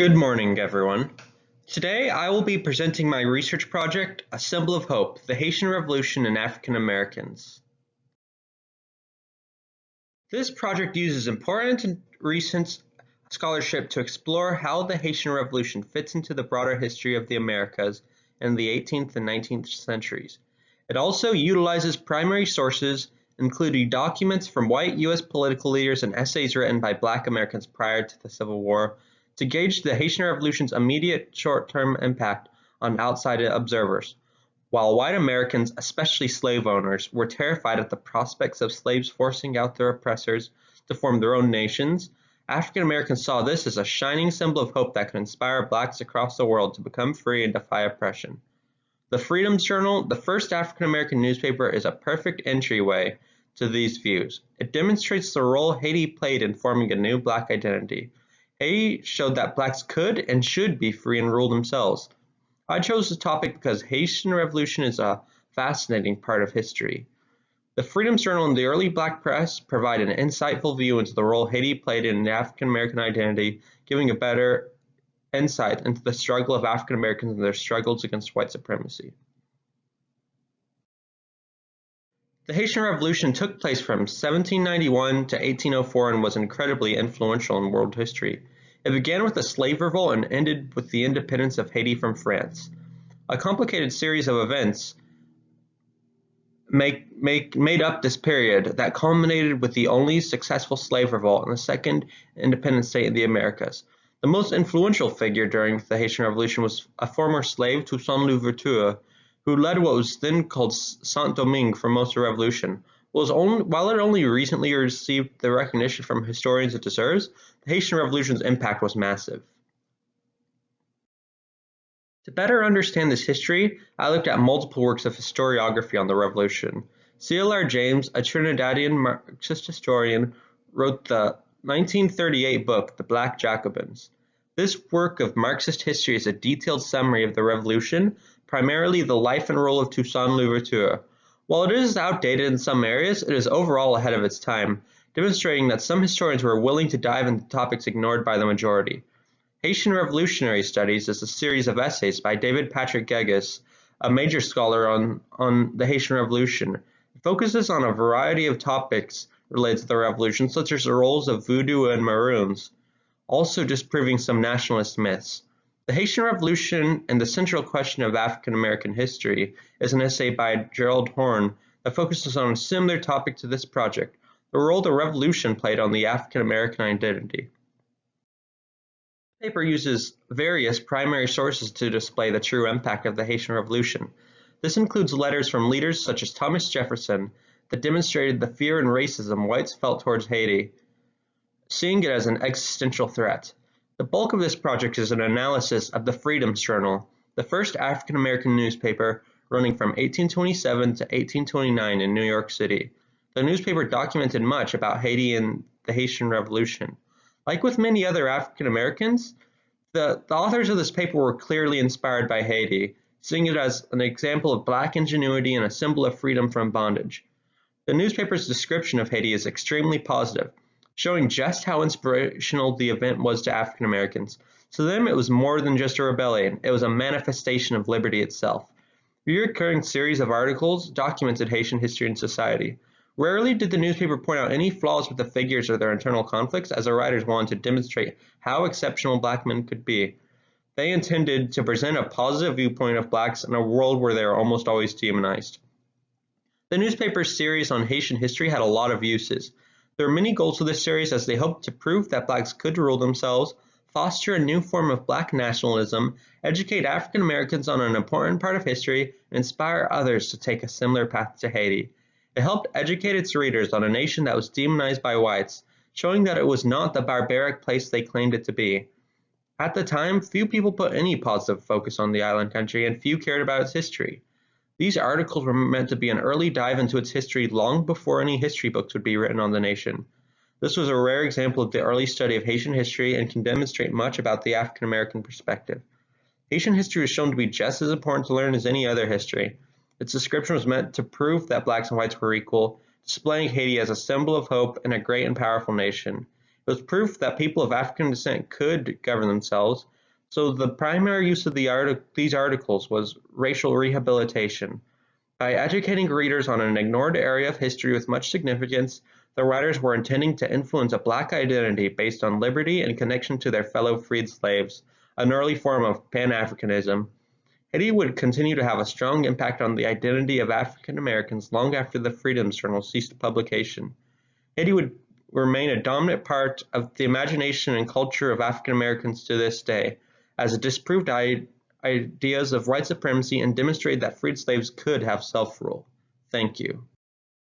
Good morning, everyone. Today I will be presenting my research project, A Symbol of Hope, the Haitian Revolution and African Americans. This project uses important and recent scholarship to explore how the Haitian Revolution fits into the broader history of the Americas in the 18th and 19th centuries. It also utilizes primary sources, including documents from white U.S. political leaders and essays written by Black Americans prior to the Civil War, to gauge the Haitian Revolution's immediate short-term impact on outside observers. While white Americans, especially slave owners, were terrified at the prospects of slaves forcing out their oppressors to form their own nations, African Americans saw this as a shining symbol of hope that could inspire blacks across the world to become free and defy oppression. The Freedom Journal, the first African American newspaper, is a perfect entryway to these views. It demonstrates the role Haiti played in forming a new black identity. Haiti showed that blacks could and should be free and rule themselves. I chose this topic because Haitian Revolution is a fascinating part of history. The Freedom Journal and the early black press provide an insightful view into the role Haiti played in the African American identity, giving a better insight into the struggle of African Americans and their struggles against white supremacy. The Haitian Revolution took place from 1791 to 1804 and was incredibly influential in world history. It began with a slave revolt and ended with the independence of Haiti from France. A complicated series of events made up this period that culminated with the only successful slave revolt and the second independent state in the Americas. The most influential figure during the Haitian Revolution was a former slave, Toussaint Louverture, who led what was then called Saint-Domingue for most of the revolution. While it only recently received the recognition from historians it deserves, the Haitian Revolution's impact was massive. To better understand this history, I looked at multiple works of historiography on the Revolution. C.L.R. James, a Trinidadian Marxist historian, wrote the 1938 book, The Black Jacobins. This work of Marxist history is a detailed summary of the Revolution, primarily the life and role of Toussaint Louverture. While it is outdated in some areas, it is overall ahead of its time, demonstrating that some historians were willing to dive into topics ignored by the majority. Haitian Revolutionary Studies is a series of essays by David Patrick Gegas, a major scholar on the Haitian Revolution. It focuses on a variety of topics related to the revolution, such as the roles of voodoo and maroons, also disproving some nationalist myths. The Haitian Revolution and the Central Question of African American History is an essay by Gerald Horne that focuses on a similar topic to this project, the role the Revolution played on the African American identity. The paper uses various primary sources to display the true impact of the Haitian Revolution. This includes letters from leaders such as Thomas Jefferson that demonstrated the fear and racism whites felt towards Haiti, seeing it as an existential threat. The bulk of this project is an analysis of the Freedom Journal, the first African American newspaper running from 1827 to 1829 in New York City. The newspaper documented much about Haiti and the Haitian Revolution. Like with many other African Americans, the authors of this paper were clearly inspired by Haiti, seeing it as an example of black ingenuity and a symbol of freedom from bondage. The newspaper's description of Haiti is extremely positive, showing just how inspirational the event was to African Americans. To them, it was more than just a rebellion, it was a manifestation of liberty itself. A recurring series of articles documented Haitian history and society. Rarely did the newspaper point out any flaws with the figures or their internal conflicts, as the writers wanted to demonstrate how exceptional black men could be. They intended to present a positive viewpoint of blacks in a world where they are almost always demonized. The newspaper's series on Haitian history had a lot of uses. There are many goals to this series, as they hoped to prove that blacks could rule themselves, foster a new form of black nationalism, educate African Americans on an important part of history, and inspire others to take a similar path to Haiti. It helped educate its readers on a nation that was demonized by whites, showing that it was not the barbaric place they claimed it to be. At the time, few people put any positive focus on the island country, and few cared about its history. These articles were meant to be an early dive into its history long before any history books would be written on the nation. This was a rare example of the early study of Haitian history and can demonstrate much about the African American perspective. Haitian history was shown to be just as important to learn as any other history. Its description was meant to prove that blacks and whites were equal, displaying Haiti as a symbol of hope and a great and powerful nation. It was proof that people of African descent could govern themselves, So the primary use of these articles was racial rehabilitation. By educating readers on an ignored area of history with much significance, the writers were intending to influence a Black identity based on liberty and connection to their fellow freed slaves, an early form of Pan-Africanism. Haiti would continue to have a strong impact on the identity of African Americans long after the Freedoms Journal ceased publication. Haiti would remain a dominant part of the imagination and culture of African Americans to this day, as it disproved ideas of white supremacy and demonstrated that freed slaves could have self-rule. Thank you.